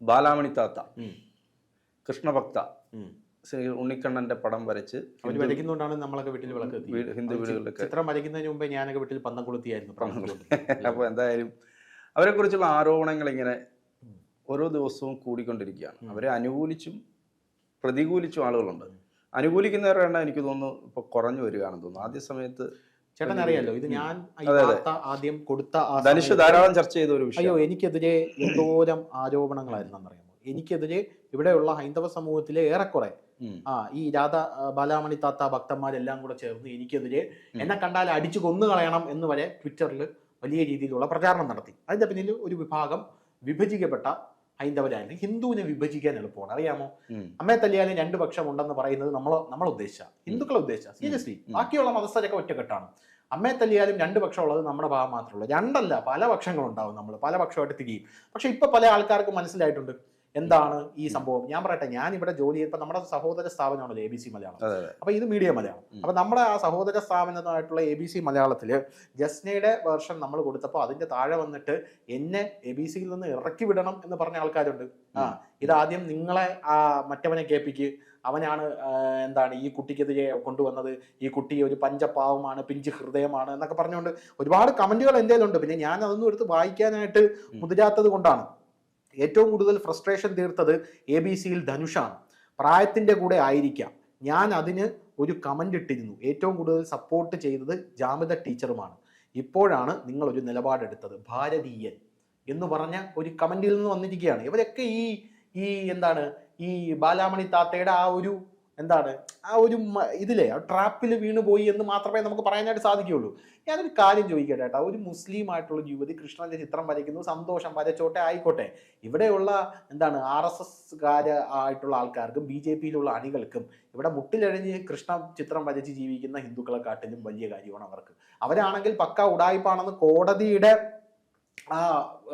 ബാലാമണി താത്ത കൃഷ്ണഭക്ത ഉണ്ണിക്കണ്ണന്റെ പടം വരച്ച് അവർ വരയ്ക്കുന്നതുകൊണ്ടാണ് നമ്മളൊക്കെ വീട്ടിൽ വിളക്ക് ഹിന്ദു വീടുകളിലൊക്കെ ചിത്രം വരയ്ക്കുന്നതിന് മുമ്പേ ഞാനൊക്കെ വീട്ടിൽ പന്തം കൊളുത്തിയായിരുന്നു. അപ്പോൾ എന്തായാലും അവരെ കുറിച്ചുള്ള ആരോപണങ്ങൾ ഇങ്ങനെ ഓരോ ദിവസവും കൂടിക്കൊണ്ടിരിക്കുകയാണ്. അവരെ അനുകൂലിച്ചും പ്രതികൂലിച്ചും ആളുകളുണ്ട്. അനുകൂലിക്കുന്നവരുടെ എണ്ണം എനിക്ക് തോന്നുന്നു ഇപ്പൊ കുറഞ്ഞു വരികയാണെന്ന് തോന്നുന്നു. ആദ്യ സമയത്ത് ചേട്ടൻ അറിയാലോ, ഇത് ഞാൻ ആദ്യം കൊടുത്ത ധനുഷ് ധാരാളം ചർച്ച ചെയ്ത ഒരു വിഷയം. അയ്യോ, എനിക്കെതിരെ എന്തോരം ആരോപണങ്ങളായിരുന്നു എന്നറിയാമോ? എനിക്കെതിരെ ഇവിടെയുള്ള ഹൈന്ദവ സമൂഹത്തിലെ ഏറെക്കുറെ ഈ ബാലാമണി താത്ത ഭക്തന്മാരെല്ലാം കൂടെ ചേർന്ന് എനിക്കെതിരെ എന്നെ കണ്ടാൽ അടിച്ചു കൊന്നു കളയണം എന്ന് വരെ ട്വിറ്ററിൽ വലിയ രീതിയിലുള്ള പ്രചാരണം നടത്തി. അതിന്റെ പിന്നിൽ ഒരു വിഭാഗം വിഭജിക്കപ്പെട്ട ഹൈന്ദവരായിരുന്നു. ഹിന്ദുവിനെ വിഭജിക്കാൻ എളുപ്പമാണ്, അറിയാമോ? അമ്മയെ തല്ലിയാലും രണ്ടു പക്ഷം ഉണ്ടെന്ന് പറയുന്നത് നമ്മൾ ഉദ്ദേശിച്ച ഹിന്ദുക്കളെ ഉദ്ദേശിച്ച സീരിയസ്ലി. ബാക്കിയുള്ള മതസ്ഥരൊക്കെ ഒറ്റക്കെട്ടാണ്. അമ്മയെ തല്ലിയാലും രണ്ടു പക്ഷം ഉള്ളത് നമ്മുടെ ഭാഗം മാത്രമേ ഉള്ളൂ. രണ്ടല്ല, പല പക്ഷങ്ങളുണ്ടാവും. നമ്മൾ പല പക്ഷമായിട്ട് തിരിയും. പക്ഷെ ഇപ്പൊ പല ആൾക്കാർക്ക് മനസ്സിലായിട്ടുണ്ട് എന്താണ് ഈ സംഭവം. ഞാൻ പറയട്ടെ, ഞാൻ ഇവിടെ ജോലി ചെയ്തപ്പോൾ നമ്മുടെ സഹോദര സ്ഥാപനമാണല്ലോ ABC മലയാളം. അപ്പൊ ഇത് മീഡിയ മലയാളം. അപ്പൊ നമ്മുടെ ആ സഹോദര സ്ഥാപനമായിട്ടുള്ള ABC മലയാളത്തില് ജസ്നയുടെ വേർഷൻ നമ്മൾ കൊടുത്തപ്പോൾ അതിന്റെ താഴെ വന്നിട്ട് എന്നെ ABCയിൽ നിന്ന് ഇറക്കി വിടണം എന്ന് പറഞ്ഞ ആൾക്കാരുണ്ട്. ഇതാദ്യം നിങ്ങളെ മറ്റവനെ കേൾപ്പിക്ക്, അവനാണ് എന്താണ് ഈ കുട്ടിക്കെതിരെ കൊണ്ടുവന്നത്, ഈ കുട്ടി ഒരു പഞ്ചപാവമാണ്, പിഞ്ച് ഹൃദയമാണ് എന്നൊക്കെ പറഞ്ഞുകൊണ്ട് ഒരുപാട് കമന്റുകൾ എൻ്റെ കയ്യിലുണ്ട്. പിന്നെ ഞാൻ അതൊന്നും എടുത്ത് വായിക്കാനായിട്ട് മുതിരാത്തത് കൊണ്ടാണ്. ഏറ്റവും കൂടുതൽ ഫ്രസ്ട്രേഷൻ തീർത്തത് ABCയിൽ ധനുഷാണ്. പ്രായത്തിന്റെ കൂടെ ആയിരിക്കാം, ഞാൻ അതിന് ഒരു കമന്റ് ഇട്ടിരുന്നു. ഏറ്റവും കൂടുതൽ സപ്പോർട്ട് ചെയ്തത് ജാമിത ടീച്ചറുമാണ്. ഇപ്പോഴാണ് നിങ്ങൾ ഒരു നിലപാടെടുത്തത്, ഭാരതീയൻ എന്ന് പറഞ്ഞ ഒരു കമന്റിൽ നിന്ന് വന്നിരിക്കുകയാണ്. ഇവരൊക്കെ ഈ എന്താണ് ഈ ബാലാമണി താത്തയുടെ ആ ഒരു ഇതിലെ ട്രാപ്പിൽ വീണുപോയി എന്ന് മാത്രമേ നമുക്ക് പറയാനായിട്ട് സാധിക്കുകയുള്ളൂ. ഞാനൊരു കാര്യം ചോദിക്കട്ടെ കേട്ടോ, ഒരു മുസ്ലിം ആയിട്ടുള്ള യുവതി കൃഷ്ണന്റെ ചിത്രം വരയ്ക്കുന്നു, സന്തോഷം, വരച്ചോട്ടെ, ആയിക്കോട്ടെ. ഇവിടെയുള്ള RSSകാര ആയിട്ടുള്ള ആൾക്കാർക്കും BJPയിലുള്ള അണികൾക്കും ഇവിടെ മുട്ടിലഴിഞ്ഞ് കൃഷ്ണ ചിത്രം വരച്ച് ജീവിക്കുന്ന ഹിന്ദുക്കളെക്കാട്ടിലും വലിയ കാര്യമാണ് അവർക്ക്. അവരാണെങ്കിൽ പക്ക ഉടായിപ്പാണെന്ന് കോടതിയുടെ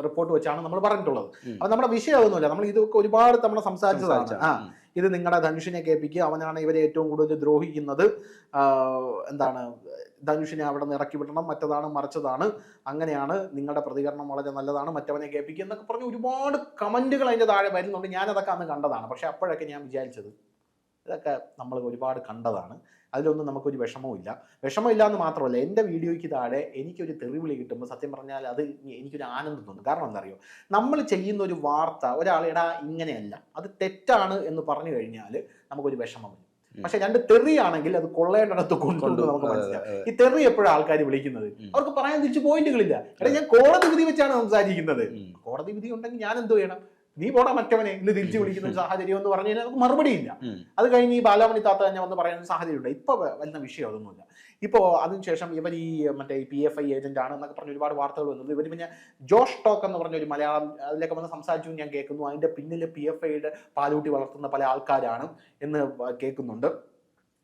റിപ്പോർട്ട് വെച്ചാണ് നമ്മൾ പറഞ്ഞിട്ടുള്ളത്. അപ്പൊ നമ്മുടെ വിഷയം അതൊന്നുമില്ല. നമ്മൾ ഇതൊക്കെ ഒരുപാട് തവണ സംസാരിച്ചതാണ്. ഇത് നിങ്ങളുടെ ധനുഷിനെ കേൾപ്പിക്കുക, അവനാണ് ഇവരെ ഏറ്റവും കൂടുതൽ ദ്രോഹിക്കുന്നത്, ധനുഷിനെ അവിടെ നിന്ന് ഇറക്കി വിടണം, മറ്റതാണ് മറിച്ചതാണ്, അങ്ങനെയാണ്, നിങ്ങളുടെ പ്രതികരണം വളരെ നല്ലതാണ്, മറ്റവനെ കേൾപ്പിക്കുക എന്നൊക്കെ പറഞ്ഞ് ഒരുപാട് കമന്റുകൾ അതിന്റെ താഴെ വരുന്നുണ്ട്. ഞാനതൊക്കെ അന്ന് കണ്ടതാണ്. പക്ഷെ അപ്പോഴൊക്കെ ഞാൻ വിചാരിച്ചത് ഇതൊക്കെ നമ്മൾ ഒരുപാട് കണ്ടതാണ്, അതിലൊന്നും നമുക്കൊരു വിഷമമില്ല എന്ന് മാത്രമല്ല, എൻ്റെ വീഡിയോയ്ക്ക് താഴെ എനിക്കൊരു തെറിവിളി കിട്ടുമ്പോൾ സത്യം പറഞ്ഞാൽ അത് എനിക്കൊരു ആനന്ദം തോന്നും. കാരണം എന്താ അറിയോ, നമ്മൾ ചെയ്യുന്ന ഒരു വാർത്ത ഒരാളെടാ ഇങ്ങനെയല്ല, അത് തെറ്റാണ് എന്ന് പറഞ്ഞു കഴിഞ്ഞാൽ നമുക്കൊരു വിഷമം വരും. പക്ഷെ രണ്ട് തെറിയാണെങ്കിൽ അത് കൊള്ളേണ്ടിടത്ത് കൊണ്ടുകൊണ്ട് നമുക്ക് മനസ്സിലാവും. ഈ തെറി എപ്പോഴും ആൾക്കാർ വിളിക്കുന്നത്, അവർക്ക് പറയാൻ തിരിച്ച് പോയിന്റുകളില്ല. എടാ, ഞാൻ കോടതി വിധി വെച്ചാണ് സംസാരിക്കുന്നത്. കോടതി വിധി ഉണ്ടെങ്കിൽ ഞാൻ എന്തോ ചെയ്യണം? നീ പോടാ മറ്റവനെ ഇന്ന് തിരിച്ചു വിളിക്കുന്ന ഒരു സാഹചര്യം എന്ന് പറഞ്ഞു കഴിഞ്ഞാൽ നമുക്ക് മറുപടിയില്ല. അത് കഴിഞ്ഞ് ഈ ബാലാമണി താത്ത തന്നെ വന്ന് പറയുന്ന സാഹചര്യമുണ്ട്. ഇപ്പൊ വരുന്ന വിഷയം അതൊന്നുമില്ല. ഇപ്പോൾ അതിനുശേഷം ഇവർ മറ്റേ PFI ഏജന്റ് ആണ് എന്നൊക്കെ പറഞ്ഞ് ഒരുപാട് വാർത്തകൾ വന്നത്. ഇവർ പിന്നെ ജോഷ് ടോക്ക് എന്ന് പറഞ്ഞ ഒരു മലയാളം അതിലേക്ക് വന്ന് സംസാരിച്ചു ഞാൻ കേൾക്കുന്നു. അതിന്റെ പിന്നിൽ PFIയുടെ പാലൂട്ടി വളർത്തുന്ന പല ആൾക്കാരാണ് എന്ന് കേൾക്കുന്നുണ്ട്.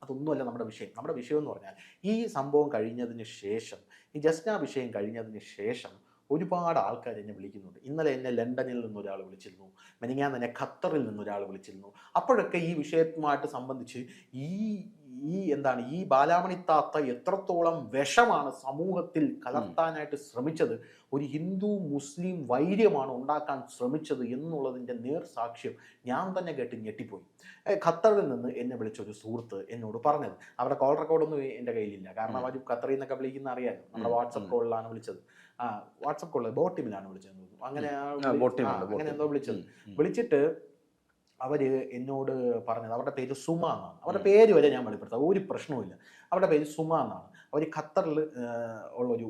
അതൊന്നുമല്ല നമ്മുടെ വിഷയം. നമ്മുടെ വിഷയം എന്ന് പറഞ്ഞാൽ ഈ സംഭവം കഴിഞ്ഞതിന് ശേഷം, ഈ ജസ്ന വിഷയം കഴിഞ്ഞതിന് ശേഷം ഒരുപാട് ആൾക്കാർ എന്നെ വിളിക്കുന്നുണ്ട്. ഇന്നലെ എന്നെ ലണ്ടനിൽ നിന്നൊരാൾ വിളിച്ചിരുന്നു, മെനിങ്ങാന്ന് എന്നെ ഖത്തറിൽ നിന്നൊരാൾ വിളിച്ചിരുന്നു. അപ്പോഴൊക്കെ ഈ വിഷയവുമായിട്ട് സംബന്ധിച്ച് ഈ ബാലാമണി താത്ത എത്രത്തോളം വിഷമാണ് സമൂഹത്തിൽ കലർത്താനായിട്ട് ശ്രമിച്ചത്, ഒരു ഹിന്ദു മുസ്ലിം വൈര്യമാണ് ഉണ്ടാക്കാൻ ശ്രമിച്ചത് എന്നുള്ളതിൻ്റെ നേർസാക്ഷ്യം ഞാൻ തന്നെ കേട്ട് ഞെട്ടിപ്പോയി. ഖത്തറിൽ നിന്ന് എന്നെ വിളിച്ചൊരു സുഹൃത്ത് എന്നോട് പറഞ്ഞത്, അവരുടെ കോൾ റെക്കോർഡൊന്നും എൻ്റെ കയ്യിലില്ല, കാരണം അവർ ഖത്തറിൽ നിന്നൊക്കെ വിളിക്കുന്ന അറിയാമല്ലോ, നമ്മുടെ വാട്സപ്പ് കോളിലാണ് വിളിച്ചത്. വാട്സപ്പ് കോളിൽ ബോട്ടിമിലാണ് വിളിച്ചത്, അങ്ങനെ എന്തോ വിളിച്ചിട്ട് അവര് എന്നോട് പറഞ്ഞത്, അവരുടെ പേര് സുമ എന്നാണ്. അവരുടെ പേര് വരെ ഞാൻ വെളിപ്പെടുത്താം, ഒരു പ്രശ്നവുമില്ല. അവരുടെ പേര് സുമ എന്നാണ്. അവർ ഖത്തറിൽ ഉള്ളൊരു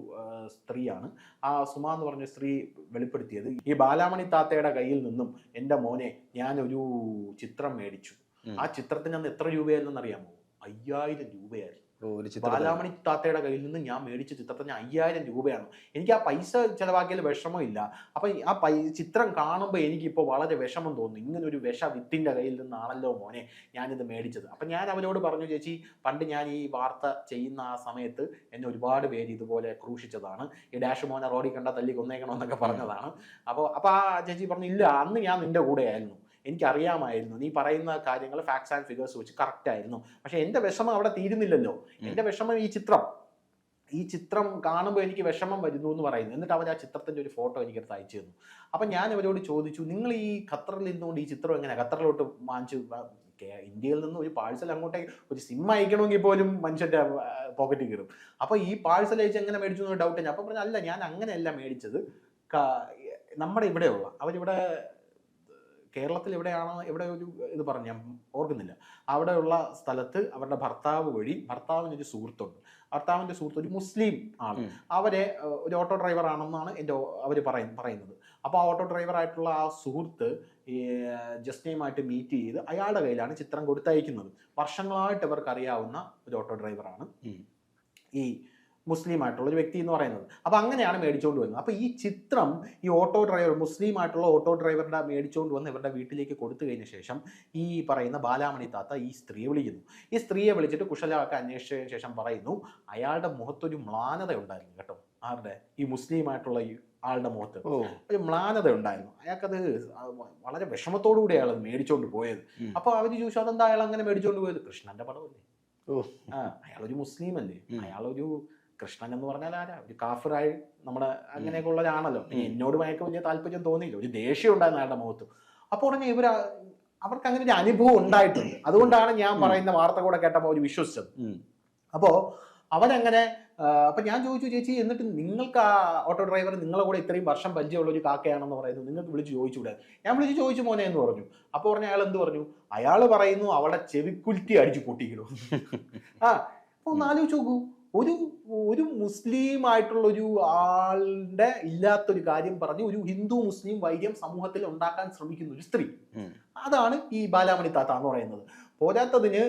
സ്ത്രീയാണ്. ആ സുമ എന്ന് പറഞ്ഞ സ്ത്രീ വെളിപ്പെടുത്തിയത്, ഈ ബാലാമണി താത്തയുടെ കയ്യിൽ നിന്നും എൻ്റെ മോനെ ഞാനൊരു ചിത്രം മേടിച്ചു. ആ ചിത്രത്തിന് അന്ന് എത്ര രൂപയായിരുന്നെന്ന് അറിയാമോ? 5000 രൂപയായിരുന്നു. ബാലാമണി താത്തയുടെ കയ്യിൽ നിന്ന് ഞാൻ മേടിച്ച ചിത്രത്തിന് 5000 രൂപയാണ്. എനിക്ക് ആ പൈസ ചിലവാക്കിയാൽ വിഷമമില്ല. അപ്പൊ ആ ചിത്രം കാണുമ്പോൾ എനിക്കിപ്പോൾ വളരെ വിഷമം തോന്നുന്നു. ഇങ്ങനെ ഒരു വിത്തിൻ്റെ കയ്യിൽ നിന്നാണല്ലോ മോനെ ഞാനിത് മേടിച്ചത്. അപ്പൊ ഞാൻ അവരോട് പറഞ്ഞു, ചേച്ചി, പണ്ട് ഞാൻ ഈ വാർത്ത ചെയ്യുന്ന ആ സമയത്ത് എന്നെ ഒരുപാട് പേര് ഇതുപോലെ ക്രൂശിച്ചതാണ്, ഈ ഡാഷ് മോനെ റോഡിൽ കണ്ട തല്ലി കൊന്നേക്കണമെന്നൊക്കെ പറഞ്ഞതാണ്. അപ്പോൾ ആ ചേച്ചി പറഞ്ഞു, ഇല്ല, അന്ന് ഞാൻ നിന്റെ കൂടെ ആയിരുന്നു, എനിക്കറിയാമായിരുന്നു, നീ പറയുന്ന കാര്യങ്ങൾ ഫാക്ട്സ് ആൻഡ് ഫിഗേഴ്സ് വെച്ച് കറക്റ്റ് ആയിരുന്നു. പക്ഷെ എൻ്റെ വിഷമം അവിടെ തീരുന്നില്ലല്ലോ. എൻ്റെ വിഷമം ഈ ചിത്രം ഈ ചിത്രം കാണുമ്പോൾ എനിക്ക് വിഷമം വരുന്നു എന്ന് പറയുന്നു. എന്നിട്ട് അവർ ആ ചിത്രത്തിന്റെ ഒരു ഫോട്ടോ എനിക്കെടുത്ത് അയച്ചു തന്നു. അപ്പം ഞാൻ അവരോട് ചോദിച്ചു, നിങ്ങൾ ഈ ഖത്തറിൽ നിന്നുകൊണ്ട് ഈ ചിത്രം എങ്ങനെ ഖത്തറിലോട്ട് വാങ്ങിച്ചു? ഇന്ത്യയിൽ നിന്ന് ഒരു പാഴ്സൽ അങ്ങോട്ടേക്ക് ഒരു സിം അയക്കണമെങ്കിൽ പോലും മനുഷ്യന്റെ പോക്കറ്റിൽ കയറും. അപ്പോൾ ഈ പാഴ്സൽ അയച്ച് എങ്ങനെ മേടിച്ചു എന്ന് ഡൗട്ട്. അപ്പം പറഞ്ഞു, അല്ല ഞാൻ അങ്ങനെയല്ല മേടിച്ചത്, നമ്മുടെ ഇവിടെയുള്ള അവരിവിടെ കേരളത്തിൽ എവിടെയാണോ ഇവിടെ ഒരു ഇത് പറഞ്ഞു ഞാൻ ഓർക്കുന്നില്ല, അവിടെയുള്ള സ്ഥലത്ത് അവരുടെ ഭർത്താവ് വഴി, ഭർത്താവിനൊരു സുഹൃത്തുണ്ട്, ഭർത്താവിൻ്റെ സുഹൃത്ത് ഒരു മുസ്ലിം ആണ്, അവരെ ഒരു ഓട്ടോ ഡ്രൈവർ ആണെന്നാണ് അവർ പറയുന്നത്. അപ്പോൾ ആ ഓട്ടോ ഡ്രൈവർ ആയിട്ടുള്ള ആ സുഹൃത്ത് ഈ ജസ്നയുമായിട്ട് മീറ്റ് ചെയ്ത് അയാളുടെ കയ്യിലാണ് ചിത്രം കൊടുത്തയക്കുന്നത്. വർഷങ്ങളായിട്ട് അവർക്ക് അറിയാവുന്ന ഒരു ഓട്ടോ ഡ്രൈവറാണ് ഈ മുസ്ലിം ആയിട്ടുള്ള ഒരു വ്യക്തി എന്ന് പറയുന്നത്. അപ്പോൾ അങ്ങനെയാണ് മേടിച്ചുകൊണ്ട് വരുന്നത്. അപ്പോൾ ഈ ചിത്രം ഈ ഓട്ടോ ഡ്രൈവർ, മുസ്ലിം ആയിട്ടുള്ള ഓട്ടോ ഡ്രൈവറുടെ മേടിച്ചുകൊണ്ട് വന്ന് ഇവരുടെ വീട്ടിലേക്ക് കൊടുത്തു കഴിഞ്ഞ ശേഷം ഈ പറയുന്ന ബാലാമണി താത്ത ഈ സ്ത്രീയെ വിളിക്കുന്നു. ഈ സ്ത്രീയെ വിളിച്ചിട്ട് കുശലമൊക്കെ അന്വേഷിച്ചതിന് ശേഷം പറയുന്നു, അയാളുടെ മുഖത്തൊരു മ്ലാനത ഉണ്ടായിരുന്നു കേട്ടോ. ആരുടെ? ഈ മുസ്ലിം ആയിട്ടുള്ള ഈ ആളുടെ മുഖത്ത് ഒരു മ്ലാനത ഉണ്ടായിരുന്നു. അയാൾക്കത് വളരെ വിഷമത്തോടു കൂടി അയാൾ മേടിച്ചോണ്ട് പോയത്. അപ്പോൾ അവർ ചോദിച്ചു, അതെന്താ അയാൾ അങ്ങനെ മേടിച്ചോണ്ട് പോയത്? കൃഷ്ണന്റെ പടമല്ലേ. അയാളൊരു മുസ്ലിം അല്ലേ, അയാളൊരു കൃഷ്ണൻ എന്ന് പറഞ്ഞാൽ ആരാ? ഒരു കാഫിറായി നമ്മുടെ അങ്ങനെയൊക്കെ ഉള്ളവരാണല്ലോ. എന്നോട് ഭയങ്കര വലിയ താല്പര്യം തോന്നിയില്ല, ഒരു ദേഷ്യം ഉണ്ടായിരുന്നു അയാളുടെ മുഖത്ത്. അപ്പോൾ ഉടനെ അവർക്ക് അങ്ങനെ ഒരു അനുഭവം ഉണ്ടായിട്ടുണ്ട്. അതുകൊണ്ടാണ് ഞാൻ പറയുന്ന വാർത്ത കൂടെ കേട്ടപ്പോൾ അവർ വിശ്വസിച്ചത്. അപ്പോൾ അവരങ്ങനെ അപ്പൊ ഞാൻ ചോദിച്ചു, ചേച്ചി എന്നിട്ട് നിങ്ങൾക്ക് ആ ഓട്ടോ ഡ്രൈവർ നിങ്ങളെ കൂടെ ഇത്രയും വർഷം പരിചയമുള്ള ഒരു കാക്കയാണെന്ന് പറയുന്നത്, നിങ്ങൾക്ക് വിളിച്ച് ചോദിച്ചുകൂടെ? ഞാൻ വിളിച്ച് ചോദിച്ചു മോനെ എന്ന് പറഞ്ഞു. അപ്പോൾ പറഞ്ഞ അയാൾ എന്ത് പറഞ്ഞു? അയാൾ പറയുന്നു അവിടെ ചെവിക്കുൽറ്റി അടിച്ചു പൊട്ടിക്കണു. അപ്പൊ ഒന്ന് ആലോചിച്ച് നോക്കൂ, ഒരു മുസ്ലിം ആയിട്ടുള്ള ഒരു ആളുടെ ഇല്ലാത്തൊരു കാര്യം പറഞ്ഞ് ഒരു ഹിന്ദു മുസ്ലിം വൈര്യം സമൂഹത്തിൽ ഉണ്ടാക്കാൻ ശ്രമിക്കുന്ന ഒരു സ്ത്രീ, അതാണ് ഈ ബാലാമണി താത്ത എന്ന് പറയുന്നത്. പോരാത്തതിന്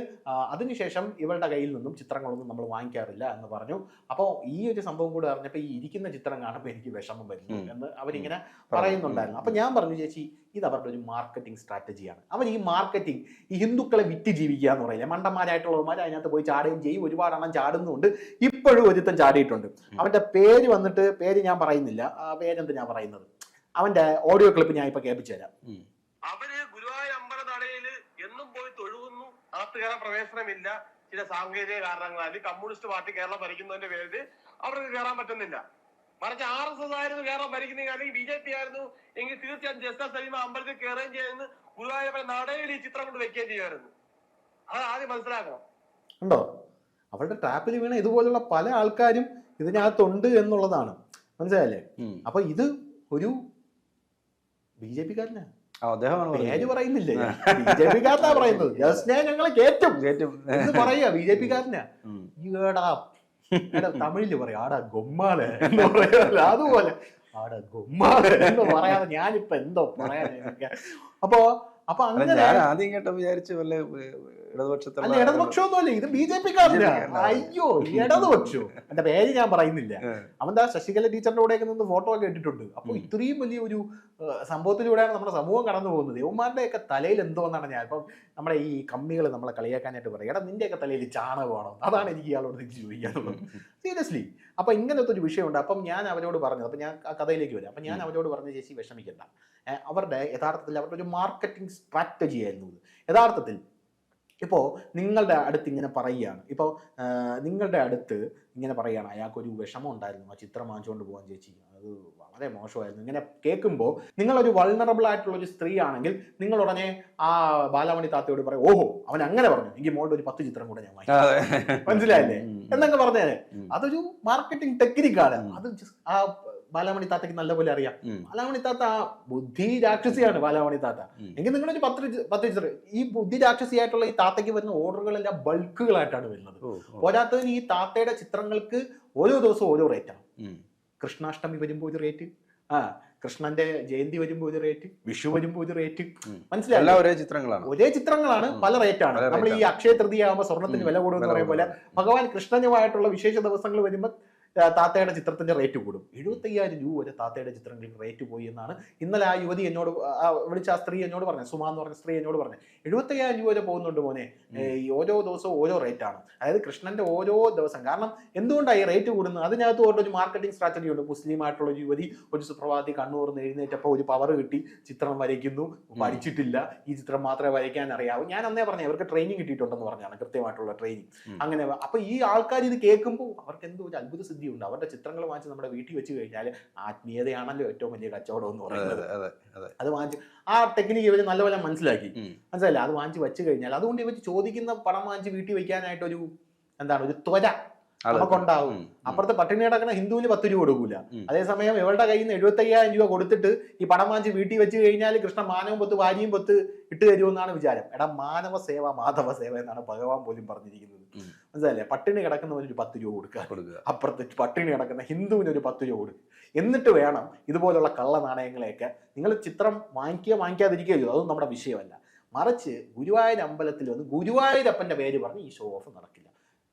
അതിനുശേഷം ഇവളുടെ കയ്യിൽ നിന്നും ചിത്രങ്ങളൊന്നും നമ്മൾ വാങ്ങിക്കാറില്ല എന്ന് പറഞ്ഞു. അപ്പോൾ ഈ ഒരു സംഭവം കൂടെ അറിഞ്ഞപ്പോൾ ഈ ഇരിക്കുന്ന ചിത്രം കാണുമ്പോൾ എനിക്ക് വിഷമം വരുന്നു എന്ന് അവരിങ്ങനെ പറയുന്നുണ്ടായിരുന്നു. അപ്പം ഞാൻ പറഞ്ഞു, ചേച്ചി ഇത് അവരുടെ ഒരു മാർക്കറ്റിംഗ് സ്ട്രാറ്റജിയാണ്. അവർ ഈ മാർക്കറ്റിംഗ്, ഈ ഹിന്ദുക്കളെ വിറ്റ് ജീവിക്കുക എന്ന് പറയില്ല, മണ്ടന്മാരായിട്ടുള്ളവന്മാർ അതിനകത്ത് പോയി ചാടുകയും ചെയ്യും. ഒരുപാട് എണ്ണം ചാടുന്നുണ്ട്. ഇപ്പോഴും ഒരുത്തൻ ചാടിയിട്ടുണ്ട്. അവന്റെ പേര് വന്നിട്ട്, പേര് ഞാൻ പറയുന്നില്ല, പേരെന്ത് ഞാൻ പറയുന്നത്, അവന്റെ ഓഡിയോ ക്ലിപ്പ് ഞാൻ ഇപ്പൊ കേൾപ്പിച്ചു തരാം. അവര് ഗുരുവായൂർ അമ്പലനടയിൽ എന്നും പോയി തൊഴുകുന്നു, അകത്ത് കയറാൻ പ്രവേശനമില്ല, ചില സാങ്കേതിക കാരണങ്ങളാൽ കമ്മ്യൂണിസ്റ്റ് പാർട്ടി കേരളം ഭരിക്കുന്നതിന്റെ പേരിൽ അവർക്ക് കയറാൻ പറ്റുന്നില്ല. മറിച്ച് RSS ആയിരുന്നു കേരളം ഭരിക്കുന്ന, അല്ലെങ്കിൽ BJP ആയിരുന്നു എങ്കിൽ തീർച്ചയായും ജസ്റ്റിസ് സലീം അമ്പലത്തിൽ കയറുകയും ചെയ്യുന്നു, ഗുരുവായൂർ നടയിൽ ഈ ചിത്രം കൊണ്ട് വെക്കുകയും ചെയ്യുമായിരുന്നു. അത് ആദ്യം മനസ്സിലാക്കണം. ഉണ്ടോ? അവരുടെ ട്രാപ്പിൽ വീണ ഇതുപോലുള്ള പല ആൾക്കാരും ഇതിനകത്തുണ്ട് എന്നുള്ളതാണ്. മനസ്സിലായല്ലേ? അപ്പൊ ഇത് ഒരു BJP കാരനാ, പേര് പറയുന്നില്ലേ, BJP കാരനാ പറയുന്നത്. ജസ്റ്റിനെ ഞങ്ങളെ കേറ്റും എന്ന് പറയാ, BJP കാരനാ. തമിഴില് പറയാം ആടാ ഗൊമ്മാള് എന്ന് പറയാല്ല, അതുപോലെ ആടാ ഗൊമ്മാള് എന്ന് പറയാതെ ഞാനിപ്പോ എന്തോ പറയാനൊക്കെ. അപ്പൊ അങ്ങനെ ആദ്യം കേട്ടോ വിചാരിച്ചു വല്ല അല്ല, ഇടതുപക്ഷമൊന്നും അല്ലേ, ഇത് BJP കാരനാ. അയ്യോ, ഇടതുപക്ഷോ? എന്റെ പേര് ഞാൻ പറയുന്നില്ല. അവന്റെ ശശികല ടീച്ചറിന്റെ കൂടെ നിന്ന് ഫോട്ടോ ഒക്കെ ഇട്ടിട്ടുണ്ട്. അപ്പൊ ഇത്രയും വലിയ ഒരു സംഭവത്തിലൂടെയാണ് നമ്മുടെ സമൂഹം കടന്നു പോകുന്നത്. യവന്മാരുടെയൊക്കെ തലയിൽ എന്തോന്നാണ് ഞാൻ ഇപ്പം നമ്മുടെ ഈ കമ്മികൾ നമ്മളെ കളിയാക്കാനായിട്ട് പറയും, എടാ നിന്റെയൊക്കെ തലയിൽ ചാണകമാണോ? അതാണ് എനിക്ക് ഇയാളോട് ചോദിക്കാനുള്ളത്, സീരിയസ്ലി. അപ്പൊ ഇങ്ങനത്തെ ഒരു വിഷയമുണ്ട്. അപ്പം ഞാൻ അവരോട് പറഞ്ഞത്, അപ്പൊ ഞാൻ ആ കഥയിലേക്ക് വരാം. അപ്പൊ ഞാൻ അവരോട് പറഞ്ഞ, ചേച്ചി വിഷമിക്കണ്ട, അവരുടെ യഥാർത്ഥത്തിൽ അവരുടെ ഒരു മാർക്കറ്റിംഗ് സ്ട്രാറ്റജി ആയിരുന്നു ഇത്. യഥാർത്ഥത്തിൽ ഇപ്പോൾ നിങ്ങളുടെ അടുത്ത് ഇങ്ങനെ പറയുകയാണ്, ഇപ്പോൾ നിങ്ങളുടെ അടുത്ത് ഇങ്ങനെ പറയുകയാണ്, അയാൾക്കൊരു വിഷമം ഉണ്ടായിരുന്നു, ആ ചിത്രം വാങ്ങിച്ചുകൊണ്ട് പോകാൻ ചേച്ചി, അത് വളരെ മോശമായിരുന്നു. ഇങ്ങനെ കേൾക്കുമ്പോൾ നിങ്ങളൊരു വൾണറബിൾ ആയിട്ടുള്ള ഒരു സ്ത്രീ ആണെങ്കിൽ നിങ്ങൾ ഉടനെ ആ ബാലാമണി താത്തയോട് പറയും, ഓഹോ അവൻ അങ്ങനെ പറഞ്ഞു, എങ്കിൽ മോളുടെ ഒരു 10 ചിത്രം കൂടെ ഞാൻ വാങ്ങിക്കാം, മനസ്സിലായില്ലേ എന്നൊക്കെ പറഞ്ഞേനെ. അതൊരു മാർക്കറ്റിംഗ് ടെക്നിക്കാണ്. അത് ആ ബാലാമണി താത്തയ്ക്ക് നല്ലപോലെ അറിയാം. ബാലാമണി താത്ത ബുദ്ധി രാക്ഷസിയാണ് ബാലാമണി താത്ത. എങ്കിൽ നിങ്ങളൊരു 10 ചിത്രം, ഈ ബുദ്ധി രാക്ഷസിയായിട്ടുള്ള ഈ താത്തയ്ക്ക് വരുന്ന ഓർഡറുകളെല്ലാം ബൾക്കുകളായിട്ടാണ് വരുന്നത്. പോരാത്തതിന് ഈ താത്തയുടെ ചിത്രങ്ങൾക്ക് ഓരോ ദിവസവും ഓരോ റേറ്റാണ്. കൃഷ്ണാഷ്ടമി വരുമ്പോൾ ഒരു റേറ്റ്, കൃഷ്ണന്റെ ജയന്തി വരുമ്പോൾ ഒരു റേറ്റ്, വിഷു വരുമ്പോൾ ഒരു റേറ്റ്, മനസ്സിലായി? ഒരേ ചിത്രങ്ങളാണ്, പല റേറ്റാണ്. നമ്മൾ ഈ അക്ഷയ തൃതീയ ആകുമ്പോൾ സ്വർണ്ണത്തിന് വില കൂടുമെന്ന് പറയുമ്പോൾ ഭഗവാൻ കൃഷ്ണനുമായിട്ടുള്ള വിശേഷ ദിവസങ്ങൾ വരുമ്പോൾ താത്തയുടെ ചിത്രത്തിന്റെ റേറ്റ് കൂടും. 75,000 രൂപ വരെ താത്തയുടെ ചിത്രങ്ങൾക്ക് റേറ്റ് പോയി എന്നാണ് ഇന്നലെ ആ യുവതി എന്നോട് വിളിച്ച ആ സ്ത്രീ എന്നോട് പറഞ്ഞു. സുമ എന്ന് പറഞ്ഞ സ്ത്രീ എന്നോട് പറഞ്ഞു 75,000 രൂപ വരെ പോകുന്നുണ്ട് മോനെ. ഈ ഓരോ ദിവസവും ഓരോ റേറ്റ് ആണ്. അതായത് കൃഷ്ണന്റെ ഓരോ ദിവസം. കാരണം എന്തുകൊണ്ടാണ് ഈ റേറ്റ് കൂടുന്നത്? അതിനകത്ത് ഒരു മാർക്കറ്റിംഗ് സ്ട്രാറ്റജി ഉണ്ട്. മുസ്ലിം ആയിട്ടുള്ള ഒരു യുവതി ഒരു സുപ്രഭാതത്തിൽ കണ്ണൂർന്ന് എഴുന്നേറ്റപ്പോൾ ഒരു പവർ കിട്ടി, ചിത്രം വരയ്ക്കുന്നു, പഠിച്ചിട്ടില്ല, ഈ ചിത്രം മാത്രമേ വരയ്ക്കാൻ അറിയാവൂ. ഞാൻ അന്നേ പറഞ്ഞു അവർക്ക് ട്രെയിനിങ് കിട്ടിയിട്ടുണ്ടെന്ന് പറഞ്ഞാണ്, കൃത്യമായിട്ടുള്ള ട്രെയിനിങ്. അങ്ങനെ അപ്പൊ ഈ ആൾക്കാർ ഇത് കേൾക്കുമ്പോൾ അവർക്ക് എന്തോ ഒരു അത്ഭുത സിദ്ധി ഉണ്ട്. അവരുടെ ചിത്രങ്ങൾ വാങ്ങിച്ച് നമ്മുടെ വീട്ടിൽ വെച്ച് കഴിഞ്ഞാൽ ആത്മീയതയാണല്ലോ ഏറ്റവും വലിയ കച്ചവടം എന്ന് പറയുന്നത്. അത് വാങ്ങിച്ച് ആ ടെക്നിക്ക് ഇവർ നല്ലപോലെ മനസ്സിലായില്ല. അത് വാങ്ങിച്ച് വെച്ച് കഴിഞ്ഞാൽ അതുകൊണ്ട് ഇവർ ചോദിക്കുന്ന പണം വാങ്ങിച്ച് വീട്ടിൽ വെക്കാനായിട്ട് ഒരു ത്വര നമുക്കുണ്ടാവും. അപ്പുറത്തെ പട്ടിണി കിടക്കുന്ന ഹിന്ദുവിന് 10 രൂപ കൊടുക്കൂല. അതേസമയം ഇവരുടെ കയ്യിൽ നിന്ന് 75,000 രൂപ കൊടുത്തിട്ട് ഈ പണം വാങ്ങിച്ച് വീട്ടിൽ വെച്ച് കഴിഞ്ഞാൽ കൃഷ്ണ മാനവും പൊത്ത് വാരിയും പൊത്ത് ഇട്ട് തരുമെന്നാണ് വിചാരം. എടാ, മാനവ സേവ മാധവ സേവ എന്നാണ് ഭഗവാൻ പോലും പറഞ്ഞിരിക്കുന്നത്. മനസ്സിലല്ലേ? പട്ടിണി കിടക്കുന്നവന് ഒരു 10 രൂപ കൊടുക്കുക, അപ്പുറത്ത് പട്ടിണി കിടക്കുന്ന ഹിന്ദുവിന് ഒരു 10 രൂപ കൊടുക്കുക. എന്നിട്ട് വേണം ഇതുപോലുള്ള കള്ള നാണയങ്ങളെയൊക്കെ നിങ്ങൾ ചിത്രം വാങ്ങിക്കാതിരിക്കുകയോ, അതൊന്നും നമ്മുടെ വിഷയമല്ല. മറിച്ച് ഗുരുവായൂർ അമ്പലത്തിൽ വന്ന് ഗുരുവായൂരപ്പന്റെ പേര് പറഞ്ഞ് ഈ ഷോ ഓഫ് നടക്കില്ല.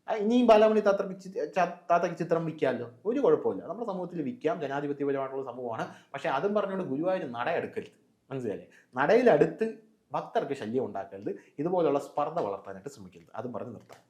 ഇനിയും ബാലാമണി താത്തയ്ക്ക് ചിത്രം വിൽക്കാമല്ലോ, ഒരു കുഴപ്പമില്ല. നമ്മുടെ സമൂഹത്തിൽ വിൽക്കാം, ജനാധിപത്യപരമായിട്ടുള്ള സമൂഹമാണ്. പക്ഷെ അതും പറഞ്ഞുകൊണ്ട് ഗുരുവായൂർ നട എടുക്കരുത്. മനസ്സിലല്ലേ? നടയിലടുത്ത് ഭക്തർക്ക് ശല്യം ഉണ്ടാക്കരുത്. ഇതുപോലുള്ള സ്പർദ്ധ വളർത്താനായിട്ട് ശ്രമിക്കരുത്. അതും പറഞ്ഞ് നിർത്താം.